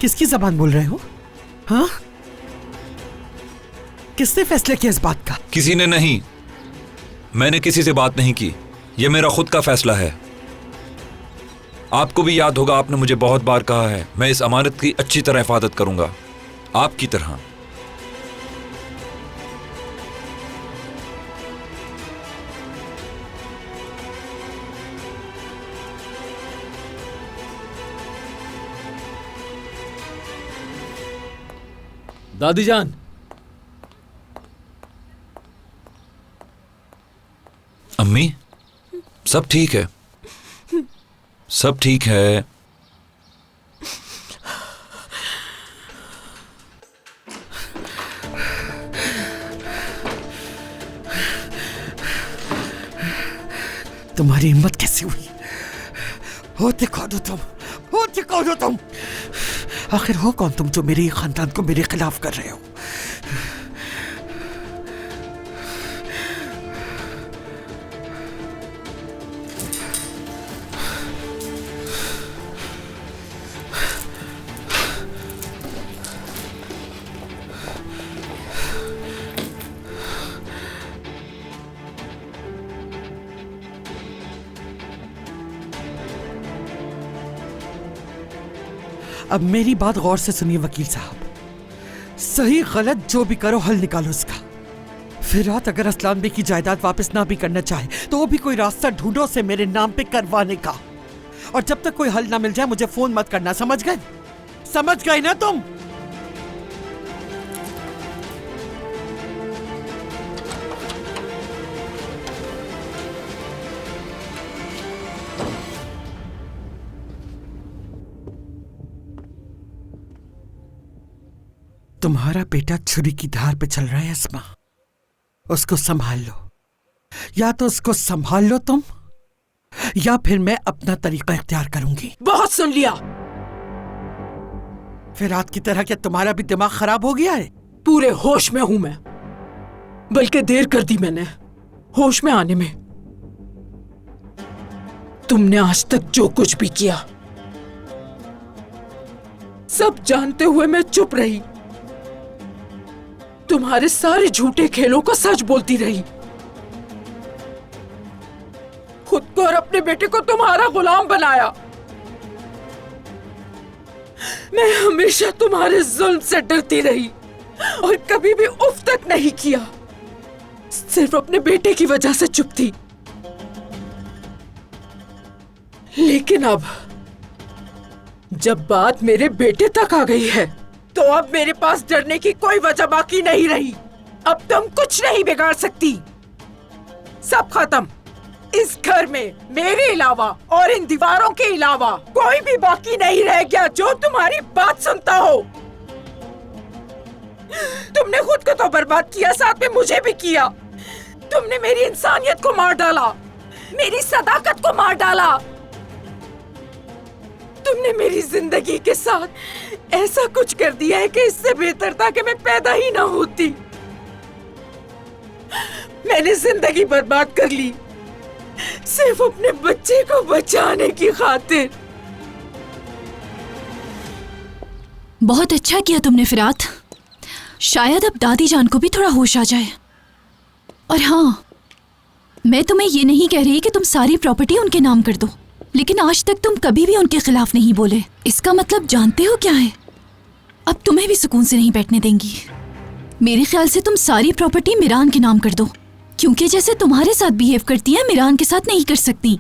किसकी जबान बोल रहे हो? हाँ, किसने फैसला किया इस बात का? किसी ने नहीं, मैंने किसी से बात नहीं की। यह मेरा खुद का फैसला है। आपको भी याद होगा, आपने मुझे बहुत बार कहा है मैं इस अमानत की अच्छी तरह हिफाजत करूंगा, आपकी तरह। दादी जान, अम्मी, सब ठीक है, सब ठीक है। तुम्हारी हिम्मत कैसे हुई? होते कौन हो तुम? होते कौन हो तुम? आखिर हो कौन तुम जो मेरे खानदान को मेरे खिलाफ कर रहे हो? अब मेरी बात गौर से सुनिए वकील साहब, सही गलत जो भी करो हल निकालो इसका। फिरात अगर असलान बे की जायदाद वापस ना भी करना चाहे तो वो भी कोई रास्ता ढूंढो से मेरे नाम पे करवाने का। और जब तक कोई हल ना मिल जाए मुझे फोन मत करना, समझ गए? समझ गए ना तुम? तुम्हारा बेटा छुरी की धार पे चल रहा है अस्मा, उसको संभाल लो। या तो उसको संभाल लो तुम, या फिर मैं अपना तरीका इख्तियार करूंगी। बहुत सुन लिया। फिरात की तरह क्या तुम्हारा भी दिमाग खराब हो गया है? पूरे होश में हूं मैं, बल्कि देर कर दी मैंने होश में आने में। तुमने आज तक जो कुछ भी किया सब जानते हुए मैं चुप रही, तुम्हारे सारे झूठे खेलों को सच बोलती रही, खुद को और अपने बेटे को तुम्हारा गुलाम बनाया। मैं हमेशा तुम्हारे जुल्म से डरती रही और कभी भी उफ तक नहीं किया, सिर्फ अपने बेटे की वजह से चुप थी। लेकिन अब जब बात मेरे बेटे तक आ गई है तो अब मेरे पास डरने की कोई वजह बाकी नहीं रही। अब तुम कुछ नहीं बिगाड़ सकती, सब खत्म। इस घर में मेरे अलावा और इन दीवारों के अलावा कोई भी बाकी नहीं रह गया जो तुम्हारी बात सुनता हो। तुमने खुद को तो बर्बाद किया, साथ में मुझे भी किया। तुमने मेरी इंसानियत को मार डाला, मेरी सदाकत को मार डाला। तुमने मेरी जिंदगी के साथ ऐसा कुछ कर दिया है कि इससे बेहतर था कि मैं पैदा ही ना होती। मैंने जिंदगी बर्बाद कर ली सिर्फ अपने बच्चे को बचाने की खातिर। बहुत अच्छा किया तुमने फिरात, शायद अब दादी जान को भी थोड़ा होश आ जाए। और हाँ, मैं तुम्हें ये नहीं कह रही कि तुम सारी प्रॉपर्टी उनके नाम कर दो, लेकिन आज तक तुम कभी भी उनके खिलाफ नहीं बोले। इसका मतलब जानते हो क्या है? अब तुम्हें भी सुकून से नहीं बैठने देंगी। मेरे ख्याल से तुम सारी प्रॉपर्टी मिरान के नाम कर दो, क्योंकि जैसे तुम्हारे साथ बिहेव करती है मिरान के साथ नहीं कर सकती।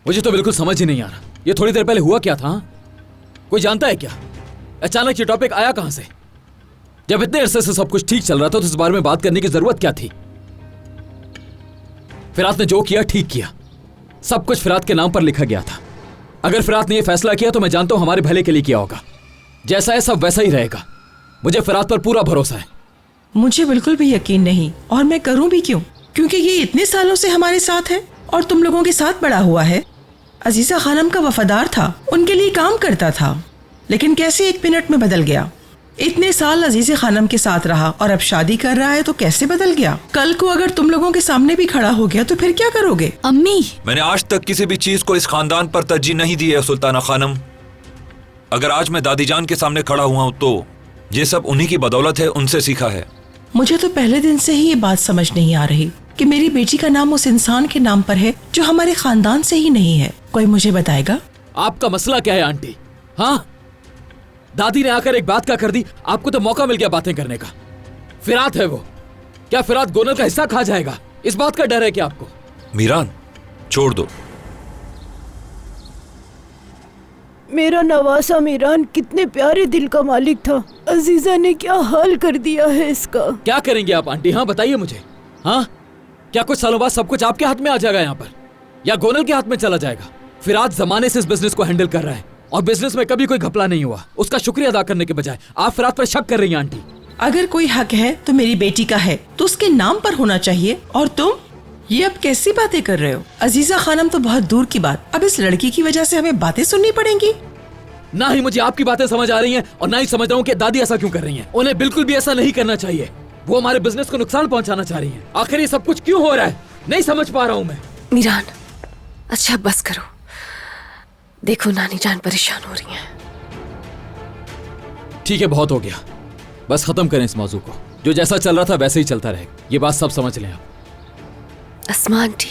मुझे तो बिल्कुल समझ ही नहीं आ रहा, ये थोड़ी देर पहले हुआ क्या था? कोई जानता है क्या? अचानक ये टॉपिक आया कहां से? जब इतने अरसे से सब कुछ ठीक चल रहा था तो इस बारे में बात करने की जरूरत क्या थी? फिरात ने जो किया ठीक किया, सब कुछ फिरात के नाम पर लिखा गया था। अगर फिरात ने यह फैसला किया तो मैं जानता हूं हमारे भले के लिए किया होगा। जैसा है सब वैसा ही रहेगा, मुझे फिरात पर पूरा भरोसा है। मुझे बिल्कुल भी यकीन नहीं, और मैं करूं भी क्यों, क्योंकि ये इतने सालों से हमारे साथ है और तुम लोगों के साथ बड़ा हुआ है। अजीजा खानम का वफादार था, उनके लिए काम करता था, लेकिन कैसे एक मिनट में बदल गया। इतने साल अजीज़े खानम के साथ रहा और अब शादी कर रहा है तो कैसे बदल गया? कल को अगर तुम लोगों के सामने भी खड़ा हो गया तो फिर क्या करोगे? अम्मी, मैंने आज तक किसी भी चीज को इस खानदान पर तरजीह नहीं दी है सुल्ताना खानम। अगर आज मैं दादी जान के सामने खड़ा हुआ हूं तो ये सब उन्हीं की बदौलत है, उनसे सीखा है। मुझे तो पहले दिन से ही ये बात समझ नहीं आ रही कि मेरी बेटी का नाम उस इंसान के नाम पर है जो हमारे खानदान से ही नहीं है। कोई मुझे बताएगा? आपका मसला क्या है आंटी? हाँ, दादी ने आकर एक बात क्या कर दी, आपको तो मौका मिल गया बातें करने का। फिरात है वो, क्या फिरात गोनल का हिस्सा खा जाएगा? इस बात का डर है क्या आपको? मीरान, छोड़ दो। मेरा नवासा मीरान कितने प्यारे दिल का मालिक था। अजीजा ने क्या हाल कर दिया है इसका। क्या करेंगे आप आंटी? हाँ बताइए मुझे। हाँ, क्या कुछ सालों बाद सब कुछ आपके हाथ में आ जाएगा यहाँ पर, या गोनल के हाथ में चला जाएगा? फिरात जमाने से इस बिजनेस को हैंडल कर रहा है और बिजनेस में कभी कोई घपला नहीं हुआ। उसका शुक्रिया अदा करने के बजाय आप फिरात पर शक कर रही हैं आंटी। अगर कोई हक है तो मेरी बेटी का है, तो उसके नाम पर होना चाहिए। और तुम ये अब कैसी बातें कर रहे हो? अजीजा खानम तो बहुत दूर की बात, अब इस लड़की की वजह से हमें बातें सुननी पड़ेंगी। ना ही मुझे आपकी बातें समझ आ रही हैं और ना ही समझ रहा हूँ कि दादी ऐसा क्यों कर रही हैं। उन्हें बिल्कुल भी ऐसा नहीं करना चाहिए। वो हमारे बिजनेस को नुकसान पहुंचाना चाह रही हैं। आखिर ये सब कुछ क्यों हो रहा है, नहीं समझ पा रहा हूँ मैं। मीरान, अच्छा बस करो, देखो नानी जान परेशान हो रही हैं। ठीक है, बहुत हो गया, बस खत्म करें इस मौजू को। जो जैसा चल रहा था वैसे ही चलता रहेगा, ये बात सब समझ लें आप। अस्मा आंटी,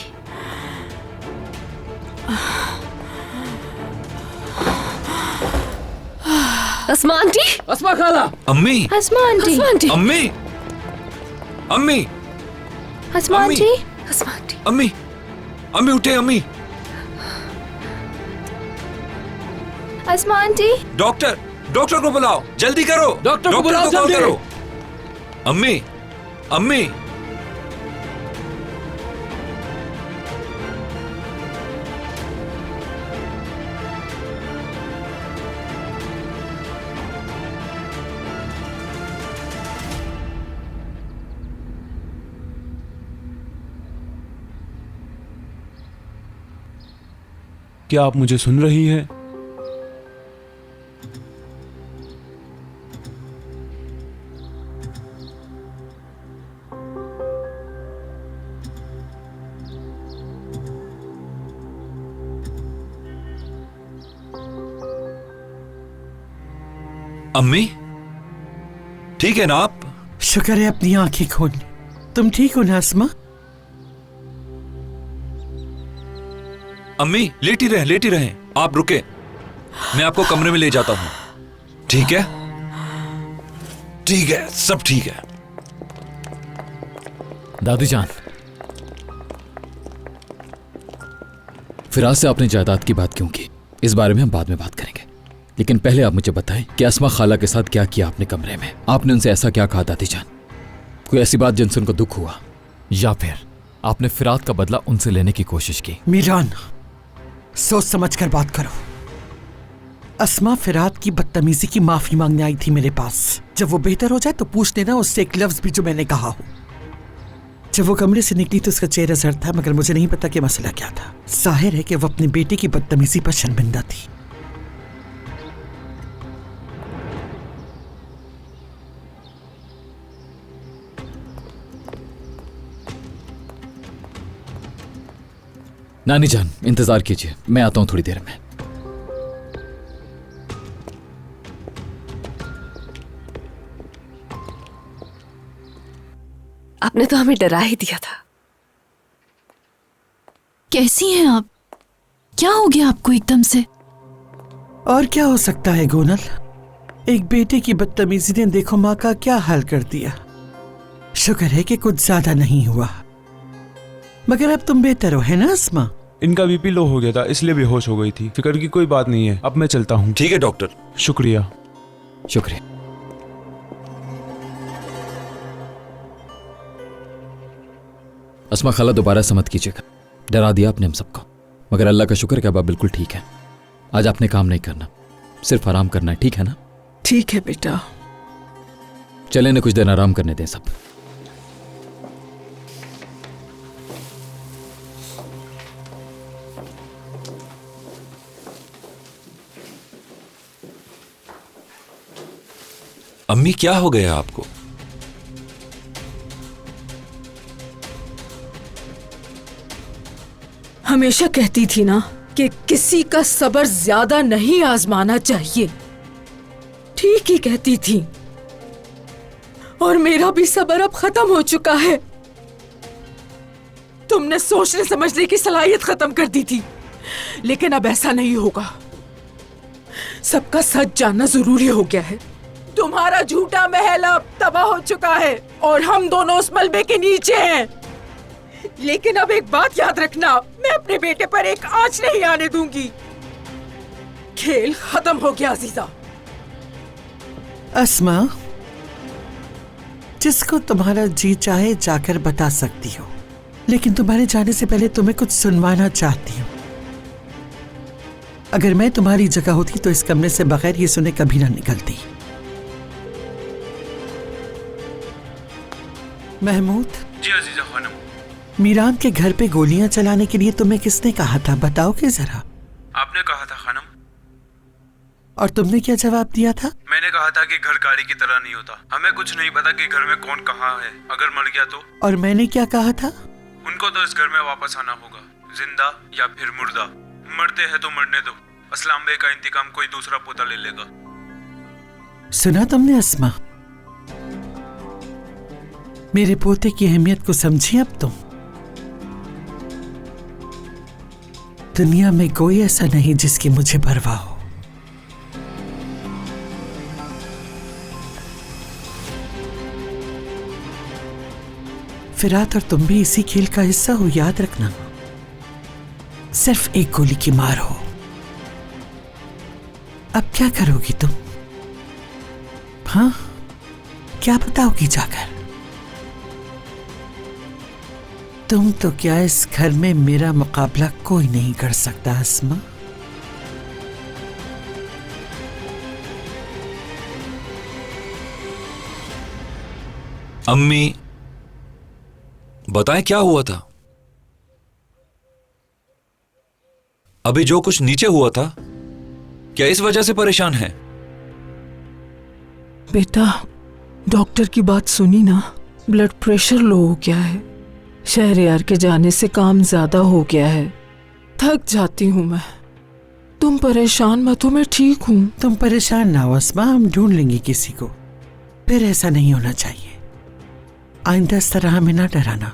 अस्मा आंटी, अस्मा खाला, अम्मी, अस्मा आंटी, अम्मी, अम्मी, अस्मा अम्मी। आंटी, अस्मा आंटी, अम्मी, अम्मी उठे। अम्मी, अस्मा आंटी, डॉक्टर, डॉक्टर को बुलाओ, जल्दी करो। डॉक्टर को बुलाओ, कॉल जल्दी करो। अम्मी, अम्मी, क्या आप मुझे सुन रही हैं? अम्मी, ठीक है ना आप? शुक्र है अपनी आंखें खोलने। तुम ठीक हो ना अस्मा? अम्मी, लेटी रहें, लेटी रहें। आप रुके, मैं आपको कमरे में ले जाता हूं। ठीक है, ठीक है, सब ठीक है। दादी जान, फिराज से आपने जायदाद की बात क्यों की, इस बारे में हम बाद में बात करेंगे। लेकिन पहले आप मुझे बताएं कि अस्मा खाला के साथ क्या किया आपने कमरे में? आपने उनसे ऐसा क्या कहा दादी जान? कोई ऐसी बात जिनसे उनको दुख हुआ, या फिर आपने फिरात का बदला उनसे लेने की कोशिश की? मीरान, सोच समझ कर बात करो। अस्मा फिरात की बदतमीजी की माफी मांगने आई थी मेरे पास। जब वो बेहतर हो जाए तो पूछ लेना उससे एक लफ्ज भी जो मैंने कहा हो। जब वो कमरे से निकली तो उसका चेहरा जर्द था, मगर मुझे नहीं पता कि मसला क्या था। जाहिर है कि वो अपने बेटे की बदतमीजी पर शर्मिंदा थी। नानी जान, इंतजार कीजिए, मैं आता हूं थोड़ी देर में। आपने तो हमें डरा ही दिया था। कैसी हैं आप? क्या हो गया आपको एकदम से? और क्या हो सकता है गोनल, एक बेटे की बदतमीजी ने देखो माँ का क्या हाल कर दिया। शुक्र है कि कुछ ज्यादा नहीं हुआ, मगर अब तुम बेहतर हो, है ना अस्मा? इनका बीपी लो हो गया था, इसलिए बेहोश हो गई थी। फिक्र की कोई बात नहीं है, अब मैं चलता हूँ। ठीक है डॉक्टर। शुक्रिया। शुक्रिया। अस्मा खाला, दोबारा से मत कीजिएगा, डरा दिया आपने हम सबको। मगर अल्लाह का शुक्र कि अब आप बिल्कुल ठीक है। आज आपने काम नहीं करना, सिर्फ आराम करना है, ठीक है ना? ठीक है बेटा। चले ना, कुछ देर आराम करने दें सब। अम्मी, क्या हो गया आपको? हमेशा कहती थी ना कि किसी का सब्र ज्यादा नहीं आजमाना चाहिए, ठीक ही कहती थी और मेरा भी सब्र अब खत्म हो चुका है। तुमने सोचने समझने की सलाहियत खत्म कर दी थी, लेकिन अब ऐसा नहीं होगा। सबका सच जानना जरूरी हो गया है। तुम्हारा झूठा महल अब तबाह हो चुका है और हम दोनों उस मलबे के नीचे हैं। लेकिन अब एक बात याद रखना, मैं अपने बेटे पर एक आंच नहीं आने दूंगी। खेल खत्म हो गया अजीजा। अस्मा, जिसको तुम्हारा जी चाहे जाकर बता सकती हो, लेकिन तुम्हारे जाने से पहले तुम्हें कुछ सुनवाना चाहती हूँ। अगर मैं तुम्हारी जगह होती तो इस कमरे से बगैर ये सुने कभी ना निकलती। महमूद। जी अजीजा खानम। मीरान के घर पे गोलियां चलाने के लिए तुम्हें किसने कहा था, बताओगे जरा? आपने कहा था खानम। और तुमने क्या जवाब दिया था? मैंने कहा था कि घर गाड़ी की तरह नहीं होता। हमें कुछ नहीं पता कि घर में कौन कहाँ है, अगर मर गया तो। और मैंने क्या कहा था? उनको तो इस घर में वापस आना होगा, जिंदा या फिर मुर्दा। मरते हैं तो मरने दो, असलाम बे का इंतकाम कोई दूसरा पोता ले लेगा। सुना तुमने अस्मा? मेरे पोते की अहमियत को समझी अब तुम? दुनिया में कोई ऐसा नहीं जिसकी मुझे परवाह हो। फिरात और तुम भी इसी खेल का हिस्सा हो, याद रखना। सिर्फ एक गोली की मार हो। अब क्या करोगी तुम? हाँ, क्या बताओगी जाकर? तुम तो क्या, इस घर में मेरा मुकाबला कोई नहीं कर सकता अस्मा। अम्मी, बताएं क्या हुआ था? अभी जो कुछ नीचे हुआ था, क्या इस वजह से परेशान है? बेटा, डॉक्टर की बात सुनी ना? ब्लड प्रेशर लो हो गया है। शहरयार के जाने से काम ज्यादा हो गया है। थक जाती हूँ मैं। तुम परेशान मत हो, मैं ठीक हूँ। तुम परेशान ना हो अस्मा, हम ढूंढ लेंगे किसी को। फिर ऐसा नहीं होना चाहिए। आइंदा इस तरह हमें ना डराना।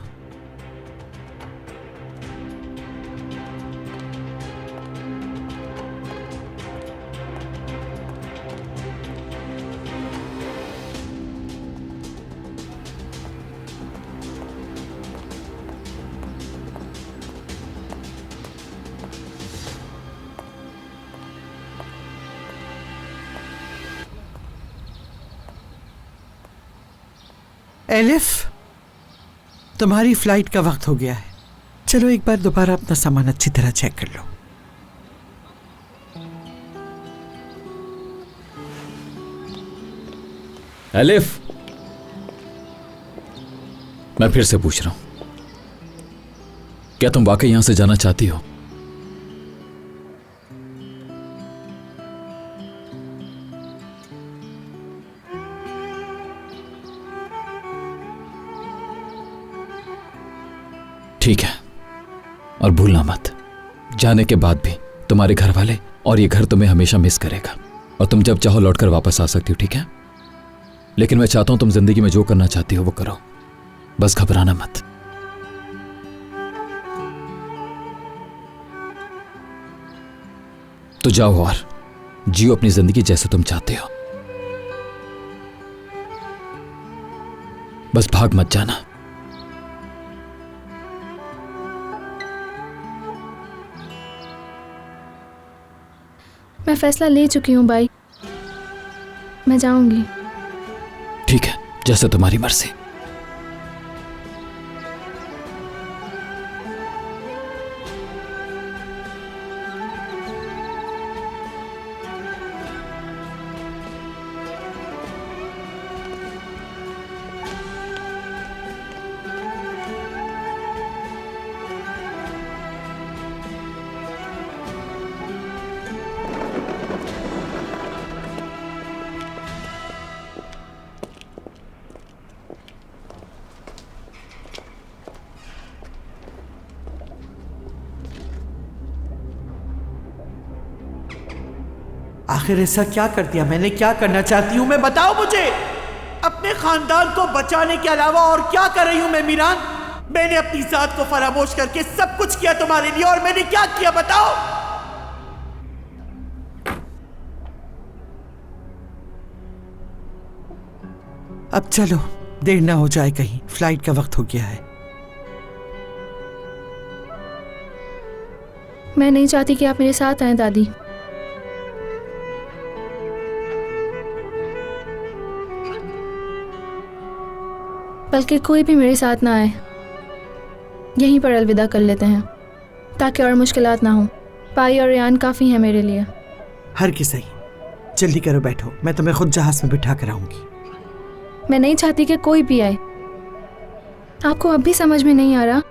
एलिफ, तुम्हारी फ्लाइट का वक्त हो गया है। चलो एक बार दोबारा अपना सामान अच्छी तरह चेक कर लो। एलिफ, मैं फिर से पूछ रहा हूं, क्या तुम वाकई यहां से जाना चाहती हो? ठीक है, और भूलना मत, जाने के बाद भी तुम्हारे घर वाले और ये घर तुम्हें हमेशा मिस करेगा, और तुम जब चाहो लौटकर वापस आ सकती हो, ठीक है? लेकिन मैं चाहता हूं तुम जिंदगी में जो करना चाहती हो वो करो, बस घबराना मत। तो जाओ और जियो अपनी जिंदगी जैसे तुम चाहते हो, बस भाग मत जाना। मैं फैसला ले चुकी हूँ भाई, मैं जाऊंगी। ठीक है, जैसे तुम्हारी मर्जी। आखिर ऐसा क्या कर दिया मैंने? क्या करना चाहती हूँ मैं, बताओ मुझे। अपने खानदान को बचाने के अलावा और क्या कर रही हूँ मैं मीरान? मैंने अपनी जात को फरामोश करके सब कुछ किया तुम्हारे लिए, और मैंने क्या किया बताओ? अब चलो, देर ना हो जाए कहीं, फ्लाइट का वक्त हो गया है। मैं नहीं चाहती कि आप मेरे साथ आएं दादी। बल्कि कोई भी मेरे साथ ना आए, यहीं पर अलविदा कर लेते हैं ताकि और मुश्किलात ना हो। पाई और रेयान काफ़ी है मेरे लिए। हर की सही, जल्दी करो, बैठो, मैं तुम्हें खुद जहाज में बिठा कर आऊंगी। मैं नहीं चाहती कि कोई भी आए। आपको अब भी समझ में नहीं आ रहा?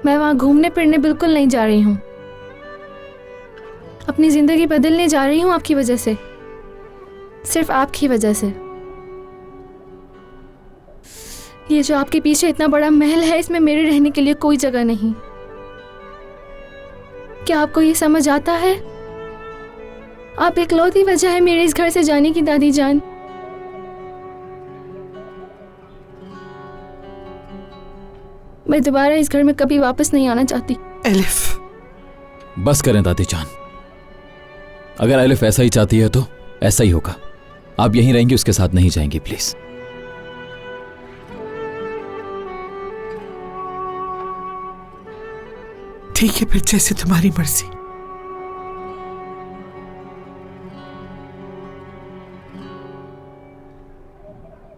मैं वहां घूमने फिरने बिल्कुल नहीं जा रही हूँ। अपनी जिंदगी बदलने जा रही हूँ आपकी वजह से, सिर्फ आपकी वजह से। ये जो आपके पीछे इतना बड़ा महल है, इसमें मेरे रहने के लिए कोई जगह नहीं। क्या आपको ये समझ आता है? आप इकलौती वजह है मेरे इस घर से जाने की दादी जान। मैं दोबारा इस घर में कभी वापस नहीं आना चाहती। एलिफ, बस करें दादी जान। अगर एलिफ ऐसा ही चाहती है तो ऐसा ही होगा। आप यहीं रहेंगी, उसके साथ नहीं जाएंगी प्लीज। ठीक है फिर, जैसे तुम्हारी मर्जी।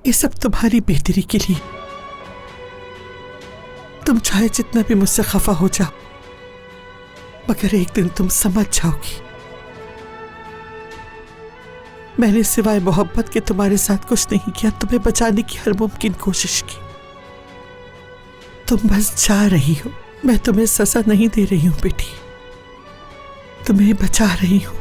ये सब तुम्हारी बेहतरी के लिए। तुम चाहे जितना भी मुझसे खफा हो जाओ, मगर एक दिन तुम समझ जाओगी मैंने सिवाय मोहब्बत के तुम्हारे साथ कुछ नहीं किया। तुम्हें बचाने की हर मुमकिन कोशिश की। तुम बस जा रही हो। मैं तुम्हें सजा नहीं दे रही हूं बेटी, तुम्हें बचा रही हूं।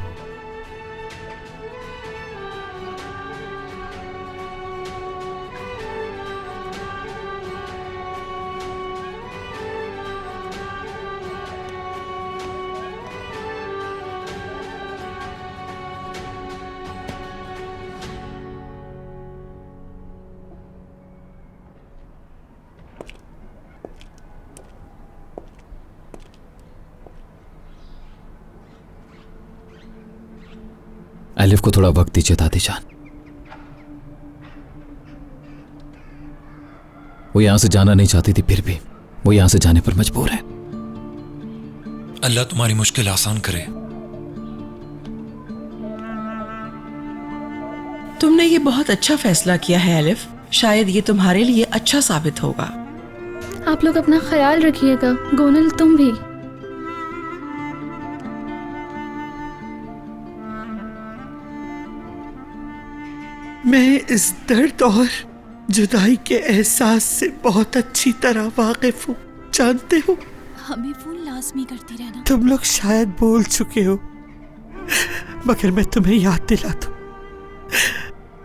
एलिफ को थोड़ा वक्त दीजिए दादी जान। वो यहां से जाना नहीं चाहती थी, फिर भी वो यहां से जाने पर मजबूर है। अल्लाह तुम्हारी मुश्किल आसान करे। तुमने ये बहुत अच्छा फैसला किया है एलिफ। शायद ये तुम्हारे लिए अच्छा साबित होगा। आप लोग अपना ख्याल रखिएगा। गोनल, तुम भी। मैं इस दर्द और जुदाई के एहसास से बहुत अच्छी तरह वाकिफ हूँ। जानते हो, हमें फोन लाजमी करती रहना। तुम लोग शायद बोल चुके हो, मगर मैं तुम्हें याद दिला दूं,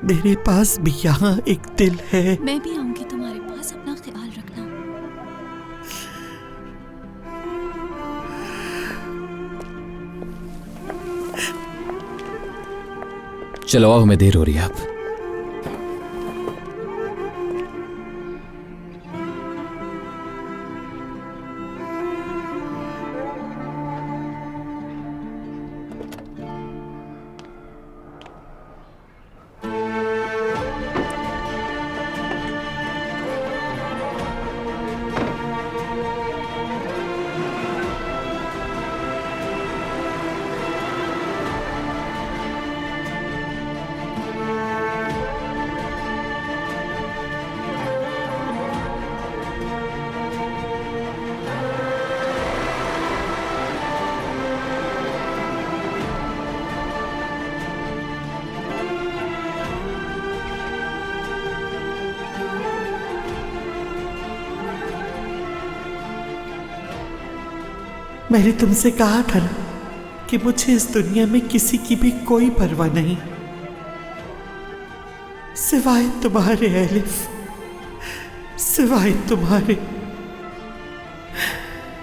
मेरे पास भी यहाँ एक दिल है। मैं भी आऊंगी तुम्हारे पास, अपना ख्याल रखना। चलो आओ, हमें देर हो रही है। आप मैंने तुमसे कहा था ना कि मुझे इस दुनिया में किसी की भी कोई परवाह नहीं सिवाय तुम्हारे एलिफ, सिवाय तुम्हारे।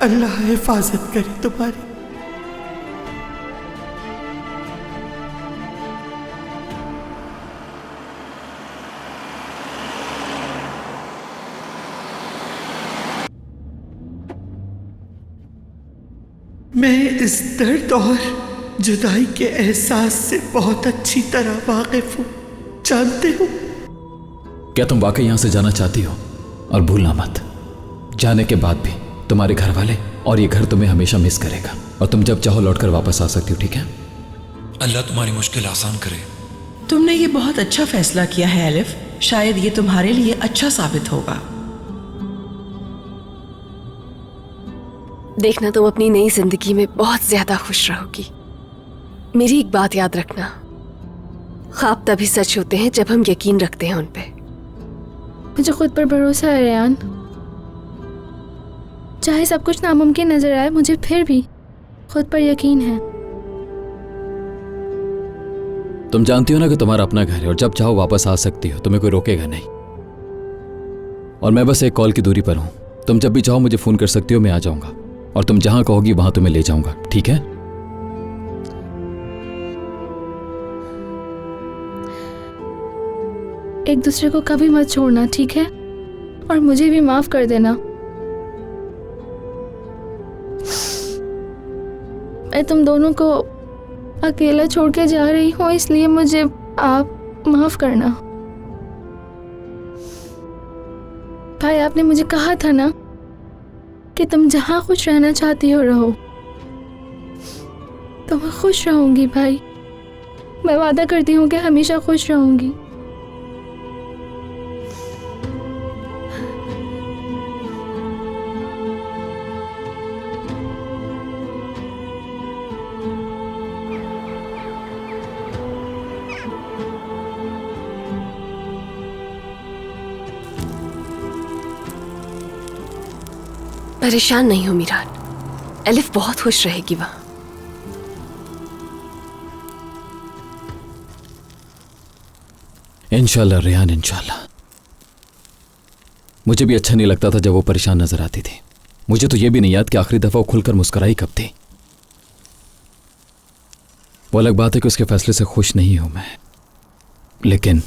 अल्लाह हिफाजत करे तुम्हारी। मैं इस दर्द और जुदाई के एहसास से बहुत अच्छी तरह वाकिफ हूँ, जानते हो। क्या तुम वाकई यहां से जाना चाहती हो? और भूलना मत, जाने के बाद भी तुम्हारे घर वाले और ये घर तुम्हें हमेशा मिस करेगा, और तुम जब चाहो लौटकर वापस आ सकती हो, ठीक है? अल्लाह तुम्हारी मुश्किल आसान करे। तुमने ये बहुत अच्छा फैसला किया है एलिफ, शायद ये तुम्हारे लिए अच्छा साबित होगा। देखना, तुम अपनी नई जिंदगी में बहुत ज्यादा खुश रहोगी। मेरी एक बात याद रखना, ख्वाब तभी सच होते हैं जब हम यकीन रखते हैं उन पे। मुझे खुद पर भरोसा है रेयान। चाहे सब कुछ नामुमकिन नजर आए, मुझे फिर भी खुद पर यकीन है। तुम जानती हो ना कि तुम्हारा अपना घर है और जब चाहो वापस आ सकती हो, तुम्हें कोई रोकेगा नहीं। और मैं बस एक कॉल की दूरी पर हूं। तुम जब भी चाहो मुझे फोन कर सकती हो, मैं आ जाऊंगा और तुम जहां कहोगी वहां तुम्हें ले जाऊंगा, ठीक है? एक दूसरे को कभी मत छोड़ना, ठीक है? और मुझे भी माफ कर देना। मैं तुम दोनों को अकेला छोड़ के जा रही हूँ, इसलिए मुझे आप माफ करना। भाई, आपने मुझे कहा था ना कि तुम जहां खुश रहना चाहती हो रहो, तो मैं खुश रहूंगी भाई। मैं वादा करती हूँ कि हमेशा खुश रहूंगी। परेशान नहीं हो मीरान, एलिफ बहुत खुश रहेगी वहां। इंशाल्लाह रेहान, इंशाल्लाह। मुझे भी अच्छा नहीं लगता था जब वो परेशान नजर आती थी। मुझे तो ये भी नहीं याद कि आखिरी दफा वो खुलकर मुस्कुराई कब थी। वो अलग बात है कि उसके फैसले से खुश नहीं हूं मैं, लेकिन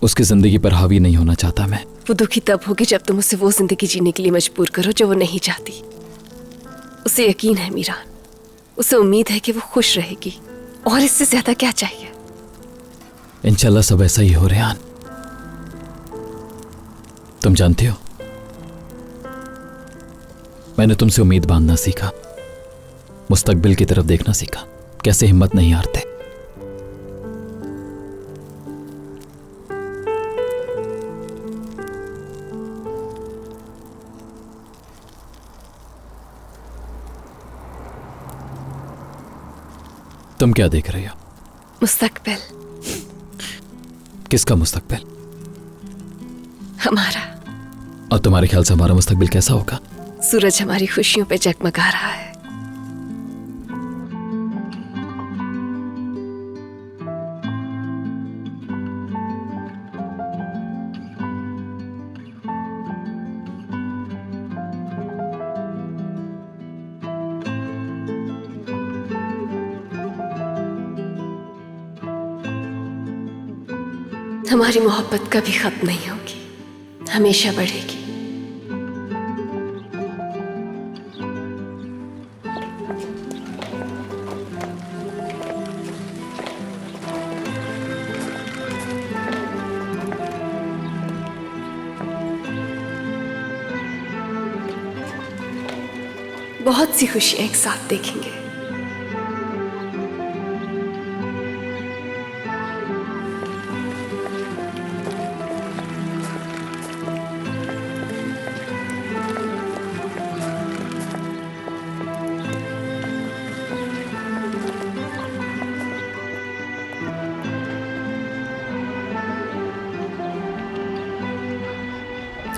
उसकी जिंदगी पर हावी नहीं होना चाहता मैं। वो दुखी तब होगी जब तुम उसे वो जिंदगी जीने के लिए मजबूर करो जो वो नहीं चाहती। उसे यकीन है मीरान, उसे उम्मीद है कि वो खुश रहेगी, और इससे ज्यादा क्या चाहिए। इंशाल्लाह सब ऐसा ही हो रेहान। तुम जानते हो, मैंने तुमसे उम्मीद बांधना सीखा, मुस्तकबिल की तरफ देखना सीखा, कैसे हिम्मत नहीं हारते। तुम क्या देख रहे हो? मुस्तकबिल। किसका मुस्तकबिल? हमारा। और तुम्हारे ख्याल से हमारा मुस्तकबिल कैसा होगा? सूरज हमारी खुशियों पे जगमगा रहा है। हमारी मोहब्बत कभी खत्म नहीं होगी, हमेशा बढ़ेगी। बहुत सी खुशियां एक साथ देखेंगे।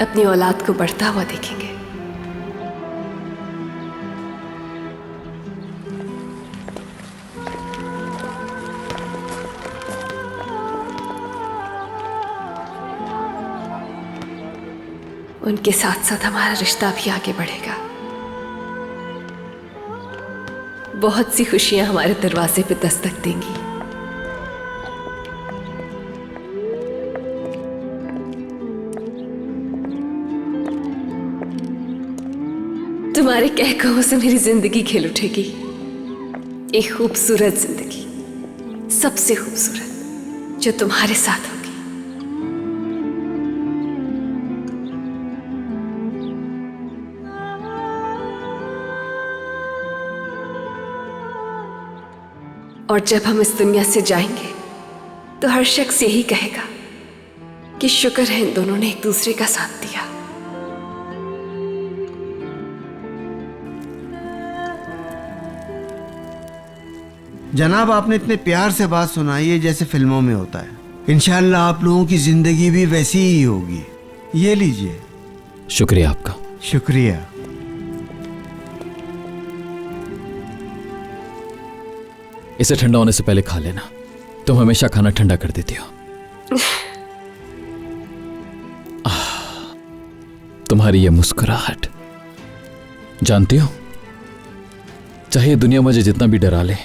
अपनी औलाद को बढ़ता हुआ देखेंगे। उनके साथ साथ हमारा रिश्ता भी आगे बढ़ेगा। बहुत सी खुशियां हमारे दरवाजे पे दस्तक देंगी। तुम तुम्हारे कह कहो से मेरी जिंदगी खेल उठेगी। एक खूबसूरत जिंदगी, सबसे खूबसूरत, जो तुम्हारे साथ होगी। और जब हम इस दुनिया से जाएंगे तो हर शख्स यही कहेगा कि शुक्र है इन दोनों ने एक दूसरे का साथ दिया। जनाब, आपने इतने प्यार से बात सुनाई है जैसे फिल्मों में होता है। इंशाअल्लाह आप लोगों की जिंदगी भी वैसी ही होगी। ये लीजिए। शुक्रिया आपका। शुक्रिया। इसे ठंडा होने से पहले खा लेना। तुम हमेशा खाना ठंडा कर देती हो। तुम्हारी ये मुस्कुराहट, जानती हो, चाहे दुनिया मुझे जितना भी डरा ले,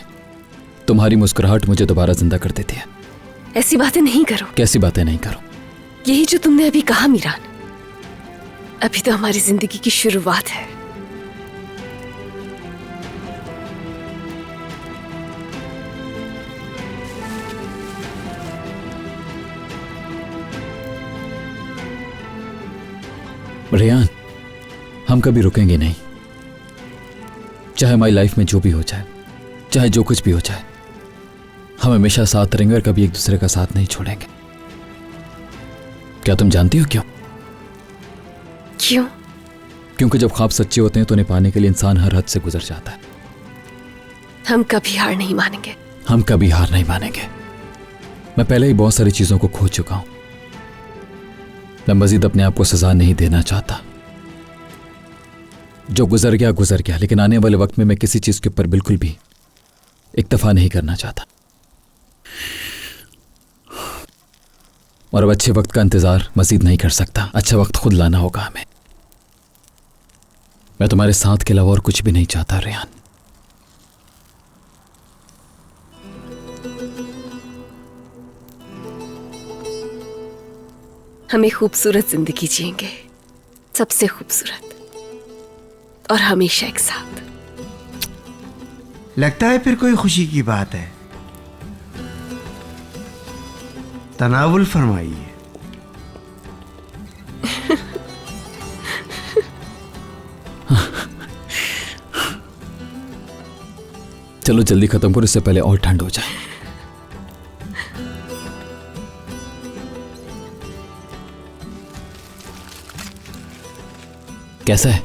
तुम्हारी मुस्कुराहट मुझे दोबारा जिंदा कर देती है। ऐसी बातें नहीं करो। कैसी बातें नहीं करो? यही जो तुमने अभी कहा मीरान, अभी तो हमारी जिंदगी की शुरुआत है। रेयान, हम कभी रुकेंगे नहीं। चाहे हमारी लाइफ में जो भी हो जाए, चाहे जो कुछ भी हो जाए, हम हमेशा साथ रहेंगे और कभी एक दूसरे का साथ नहीं छोड़ेंगे। क्या तुम जानती हो क्यों? क्यों? क्योंकि जब ख्वाब सच्चे होते हैं तो उन्हें पाने के लिए इंसान हर हद से गुजर जाता है। हम कभी हार नहीं मानेंगे। हम कभी हार नहीं मानेंगे। मैं पहले ही बहुत सारी चीजों को खो चुका हूं। मैं मजीद अपने आप को सजा नहीं देना चाहता। जो गुजर गया, लेकिन आने वाले वक्त में मैं किसी चीज के ऊपर बिल्कुल भी इक्तफा नहीं करना चाहता। और अब अच्छे वक्त का इंतजार मजीद नहीं कर सकता। अच्छा वक्त खुद लाना होगा हमें। मैं तुम्हारे साथ के अलावा और कुछ भी नहीं चाहता रेयान। हम एक खूबसूरत जिंदगी जिएंगे, सबसे खूबसूरत, और हमेशा एक साथ। लगता है फिर कोई खुशी की बात है। तनावुल फरमाइए। चलो जल्दी खत्म करो, इससे पहले और ठंड हो जाए। कैसा है?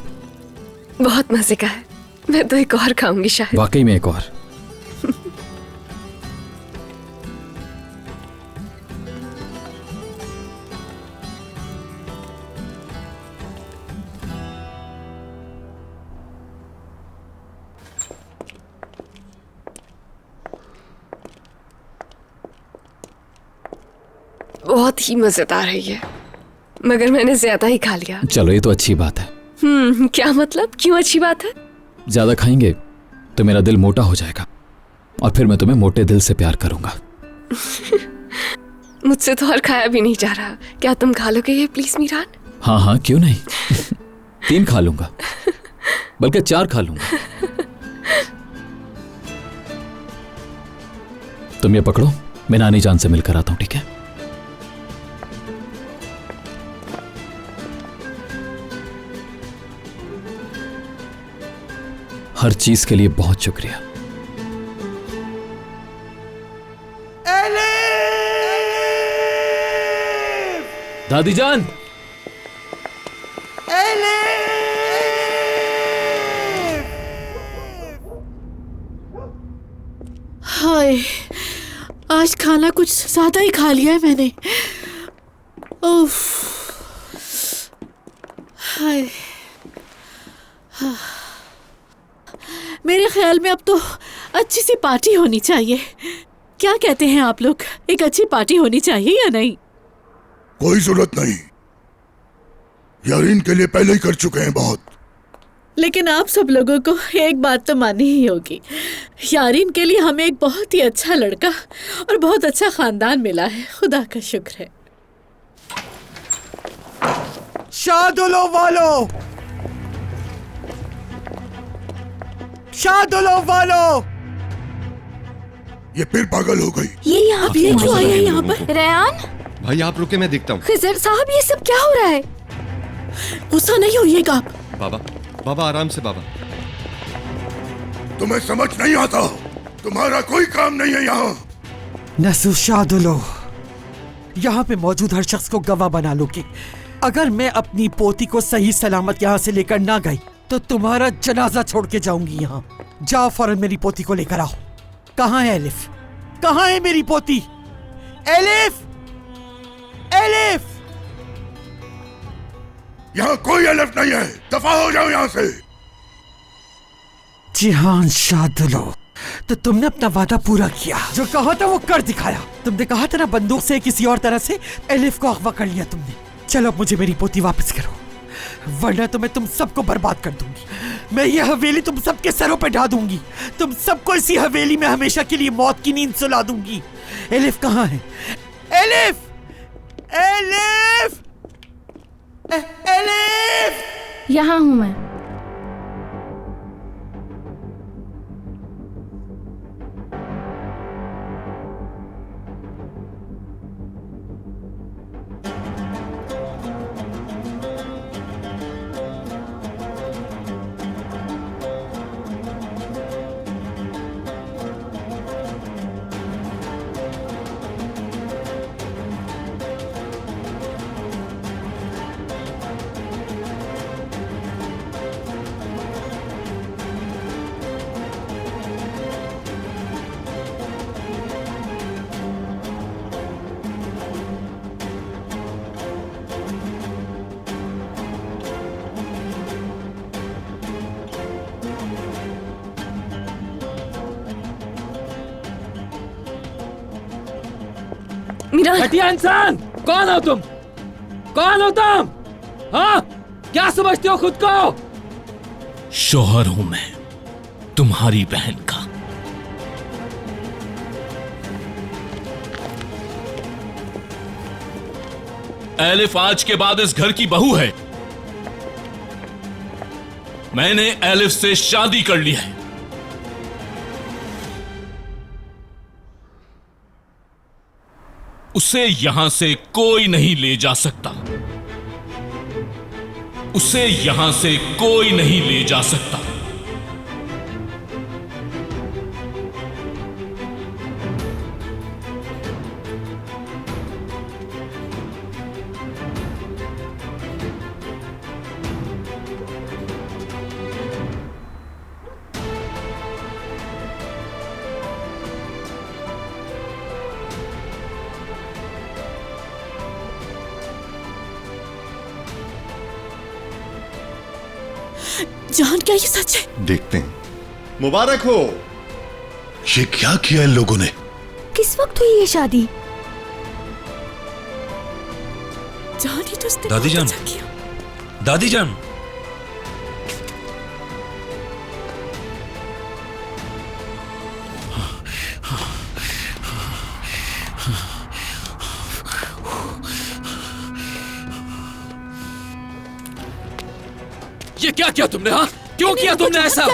बहुत मजे का है। मैं तो एक और खाऊंगी शायद। वाकई में एक और। बहुत ही मजेदार है ये, मगर मैंने ज्यादा ही खा लिया। चलो ये तो अच्छी बात है। क्या मतलब? क्यों अच्छी बात है? ज्यादा खाएंगे तो मेरा दिल मोटा हो जाएगा और फिर मैं तुम्हें मोटे दिल से प्यार करूंगा। मुझसे तो और खाया भी नहीं जा रहा। क्या तुम खा लोगे ये प्लीज मीरान? हाँ हाँ, क्यों नहीं। 3 खा लूंगा, बल्कि 4 खा लूंगा। तुम ये पकड़ो, मैं नानी जान से मिलकर आता हूं, ठीक है? हर चीज के लिए बहुत शुक्रिया। दादी जान। हाय, आज खाना कुछ ज्यादा ही खा लिया है मैंने। उफ, हाय। मेरे ख्याल में अब तो अच्छी सी पार्टी होनी चाहिए। क्या कहते हैं आप लोग? एक अच्छी पार्टी होनी चाहिए या नहीं? कोई जरूरत नहीं, यारीन के लिए पहले ही कर चुके हैं बहुत। लेकिन आप सब लोगों को एक बात तो माननी ही होगी, यारीन के लिए हमें एक बहुत ही अच्छा लड़का और बहुत अच्छा खानदान मिला है। खुदा का शुक्र है। शादुलो वालो, शादुलो वालों, ये फिर पागल हो गई। ये यहाँ पे क्यों आया है यहाँ पर? रेयान भाई आप रुके, मैं देखता हूँ। खिजर साहब, ये सब क्या हो रहा है? गुस्सा नहीं होइएगा आप। बाबा बाबा आराम से बाबा। तुम्हें समझ नहीं आता, तुम्हारा कोई काम नहीं है यहाँ। नसु शादुलो, यहाँ पे मौजूद हर शख्स को गवाह बना लो कि अगर मैं अपनी पोती को सही सलामत यहाँ से लेकर ना गई तो तुम्हारा जनाजा छोड़ के जाऊंगी यहाँ। जाओ फौरन मेरी पोती को लेकर आओ। कहाँ है एलिफ? कहाँ है मेरी पोती? एलिफ! एलिफ! यहाँ कोई एलिफ नहीं है, दफा हो जाओ यहाँ से। जिहान शादुलो, तो तुमने अपना वादा पूरा किया, जो कहा था वो कर दिखाया। तुमने कहा था ना बंदूक से किसी और तरह से एलिफ को अगवा कर लिया तुमने। चलो अब मुझे मेरी पोती वापस करो, वरना तो मैं तुम सबको बर्बाद कर दूंगी। मैं ये हवेली तुम सबके सरों पे ढा दूंगी। तुम सबको इसी हवेली में हमेशा के लिए मौत की नींद सुला दूंगी। एलिफ कहाँ है? एलिफ! एलिफ! एलिफ! यहाँ हूँ मैं। घटिया इंसान, कौन हो तुम? कौन हो तुम? हाँ, क्या समझते हो खुद को? शौहर हूं मैं तुम्हारी बहन का। एलिफ आज के बाद इस घर की बहू है। मैंने एलिफ से शादी कर ली है। उसे यहां से कोई नहीं ले जा सकता। उसे यहां से कोई नहीं ले जा सकता। जान, क्या ये सच है? देखते हैं। मुबारक हो। ये क्या किया इन लोगों ने? किस वक्त हुई ये शादी? जान, ये तो उसने दादी जान, बहुत अच्छा किया। दादी जान, ये क्या किया तुमने? हाँ, क्यों किया तुमने ऐसा?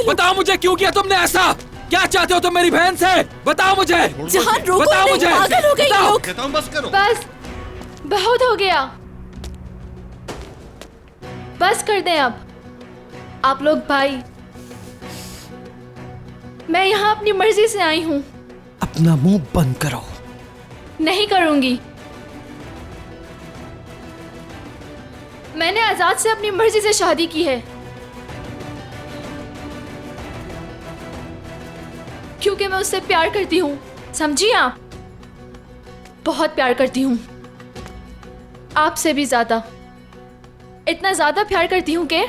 बताओ मुझे, क्यों किया तुमने ऐसा? क्या चाहते हो तुम मेरी बहन से? बताओ मुझे। जहान रोको, बताओ मुझे। पागल हो गए ये लोग। कहता हूं बस करो। बस, बहुत हो गया। बस कर दें अब। आप लोग भाई, मैं यहाँ अपनी मर्जी से आई हूँ। अपना मुंह बंद करो। नहीं करूंगी। मैंने आजाद से अपनी मर्जी से शादी की है, क्योंकि मैं उससे प्यार करती हूँ। समझिए आप, बहुत प्यार करती हूँ, आपसे भी ज्यादा। इतना ज्यादा प्यार करती हूँ कि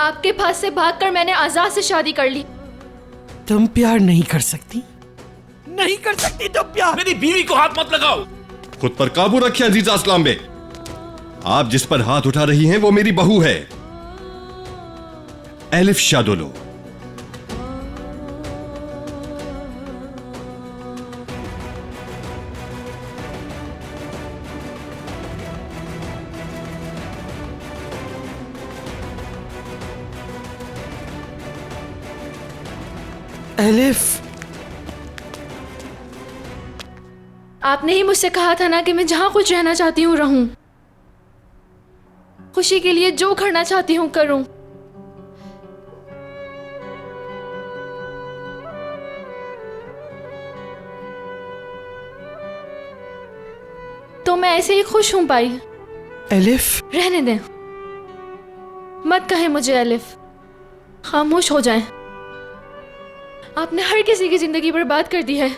आपके पास से भागकर मैंने आजाद से शादी कर ली। तुम प्यार नहीं कर सकती? नहीं कर सकती तुम प्यार? मेरी बीवी को हाथ मत लगाओ। खुद पर काबू रखिए अजीजा अस्लाम बे। आप जिस पर हाथ उठा रही हैं वो मेरी बहू है, एलिफ शादुलो। एलिफ, आपने ही मुझसे कहा था ना कि मैं जहां कुछ रहना चाहती हूँ रहूं, खुशी के लिए जो करना चाहती हूँ करूं। तो मैं ऐसे ही खुश हूं पाई। एलिफ, रहने दें, मत कहें मुझे एलिफ, खामोश हो जाएं। आपने हर किसी की जिंदगी बर्बाद कर दी है,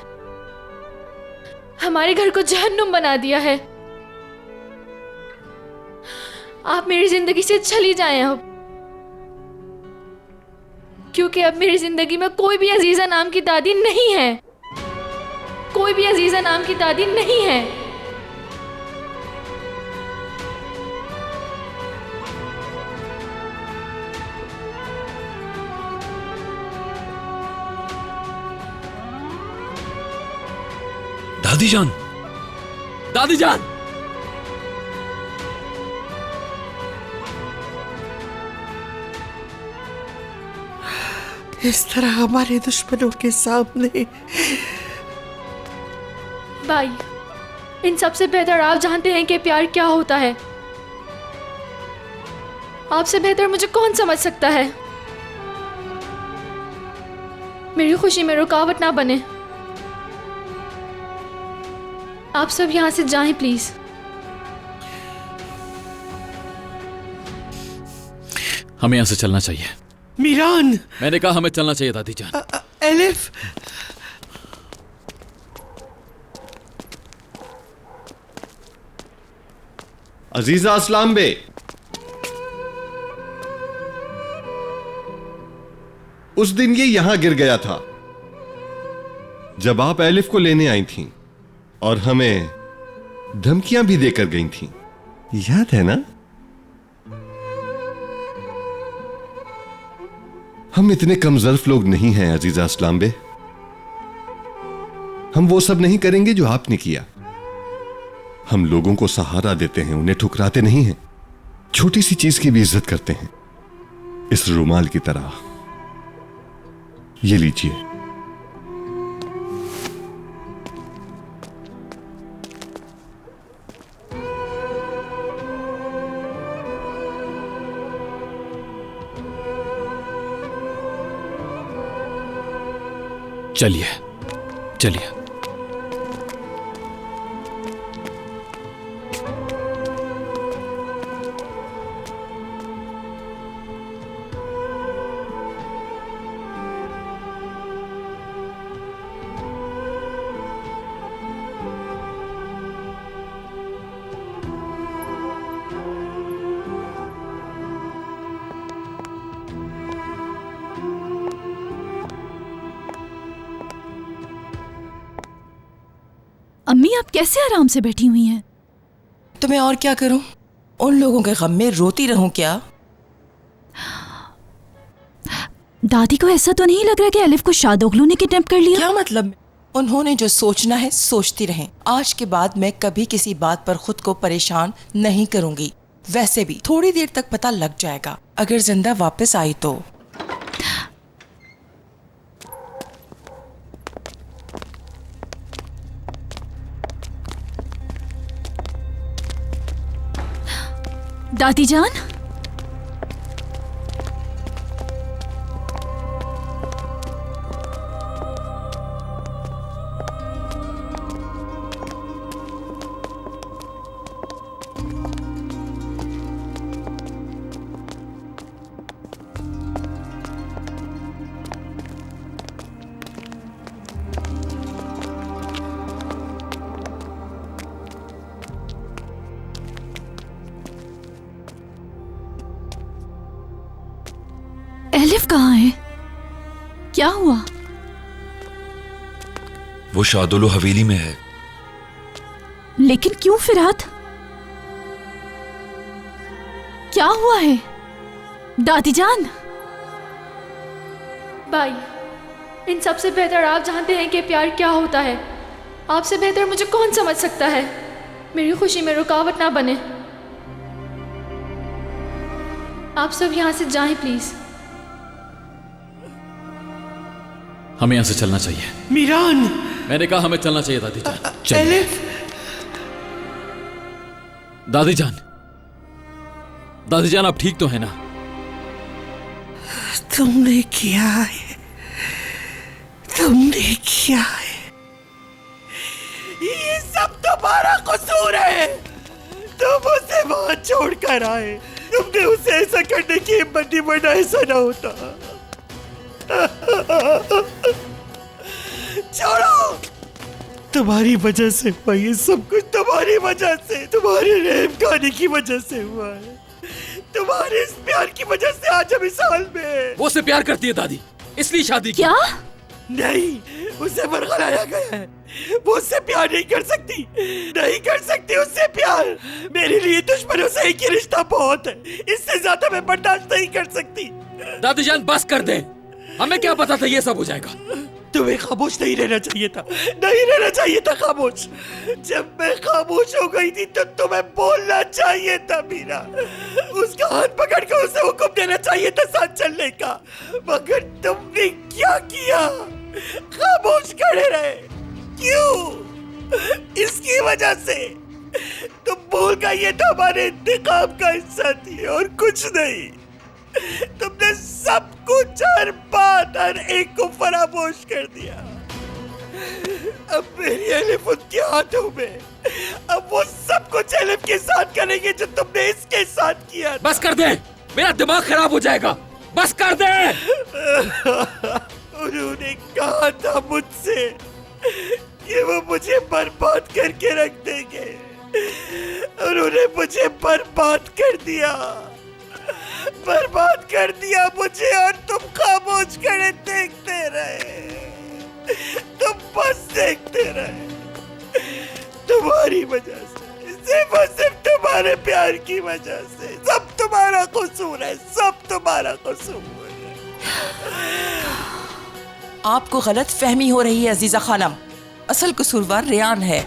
हमारे घर को जहन्नुम बना दिया है। आप मेरी जिंदगी से चली जाएं अब, क्योंकि अब मेरी जिंदगी में कोई भी अजीजा नाम की दादी नहीं है, कोई भी अजीजा नाम की दादी नहीं है। दादी जान, दादी जान, इस तरह हमारे दुश्मनों के सामने। भाई, इन सबसे बेहतर आप जानते हैं कि प्यार क्या होता है। आपसे बेहतर मुझे कौन समझ सकता है। मेरी खुशी में रुकावट ना बने। आप सब यहां से जाएं प्लीज। हमें यहां से चलना चाहिए। मीरान, मैंने कहा हमें चलना चाहिए दादी जान। एलिफ, अजीजा अस्लाम बे, उस दिन ये यहां गिर गया था जब आप एलिफ को लेने आई थीं और हमें धमकियां भी देकर गई थीं, याद है ना? हम इतने कमजोर लोग नहीं हैं अजीजा अस्लाम बे। हम वो सब नहीं करेंगे जो आपने किया। हम लोगों को सहारा देते हैं, उन्हें ठुकराते नहीं हैं। छोटी सी चीज की भी इज्जत करते हैं, इस रुमाल की तरह। ये लीजिए। चलिए चलिए। अम्मी, आप कैसे आराम से बैठी हुई हैं? तो मैं और क्या करूं? उन लोगों के गम में रोती रहूं क्या? दादी को ऐसा तो नहीं लग रहा कि एलिफ को शादोगलू ने किडनैप कर लिया? क्या मतलब? उन्होंने जो सोचना है सोचती रहें। आज के बाद मैं कभी किसी बात पर खुद को परेशान नहीं करूंगी। वैसे भी थोड़ी देर तक पता लग जाएगा, अगर जिंदा वापस आई तो। दादी जान, एलिफ कहाँ है? क्या हुआ? वो शादुलो हवेली में है। लेकिन क्यों फिरात? क्या हुआ है? दादी जान। भाई, इन सबसे बेहतर आप जानते हैं कि प्यार क्या होता है। आपसे बेहतर मुझे कौन समझ सकता है। मेरी खुशी में रुकावट ना बने। आप सब यहां से जाएं प्लीज। हमें यहाँ से चलना चाहिए। मीरान, मैंने कहा हमें चलना चाहिए दादी जान। चलिए। एलिफ, दादी जान आप ठीक तो है ना? तुमने किया है, तुमने किया है, ये सब तुम्हारा कसूर है। तुम उसे वहां छोड़कर आए, तुमने उसे ऐसा करने की हिम्मत नहीं, वरना ऐसा ना होता। छोड़ो, तुम्हारी वजह से हुआ ये सब कुछ, तुम्हारी वजह से, तुम्हारे रहम खाने की वजह से हुआ है, तुम्हारे इस प्यार की वजह से आज हम इस हाल में हैं। वो उससे प्यार करती है दादी, इसलिए शादी की। क्या? नहीं, उसे बरगलाया गया है, वो उससे प्यार नहीं कर सकती, नहीं कर सकती उससे प्यार। मेरे लिए दुश्मनों से एक ही रिश्ता बहुत है, इससे ज्यादा मैं बर्दाश्त नहीं कर सकती। दादी जान बस कर दे, हमें क्या पता था ये सब हो जाएगा। तुम्हें खामोश नहीं रहना चाहिए था, नहीं रहना चाहिए था खामोश। जब मैं खामोश हो गई थी तो तुम्हें बोलना चाहिए था मीरा, उसका हाथ पकड़ कर उसे हुक्म देना चाहिए था साथ चलने का, मगर तुमने क्या किया? खामोश खड़े रहे। क्यों? इसकी वजह से तुम भूल गई ये तो हमारे इंतकाम का हिस्सा थी और कुछ नहीं। तुमने सब कुछ, हर बात, हर एक को फरामोश कर दिया। अब मेरी एलिफ उनके हाथों में, अब वो सब कुछ एलिफ के साथ करेंगे जो तुमने इसके साथ किया। बस कर दे, मेरा दिमाग खराब हो जाएगा, बस कर दे। उन्होंने कहा था मुझसे कि वो मुझे बर्बाद करके रख देंगे, उन्होंने मुझे बर्बाद कर दिया, बर्बाद कर दिया मुझे, और तुम खामोश खड़े देखते रहे, तुम बस देखते रहे। तुम्हारी वजह से, सिर्फ तुम्हारे प्यार की वजह से, सब तुम्हारा कसूर है, सब तुम्हारा कसूर है। आपको गलत फहमी हो रही है अजीजा खानम, असल कसूरवार रेयान है।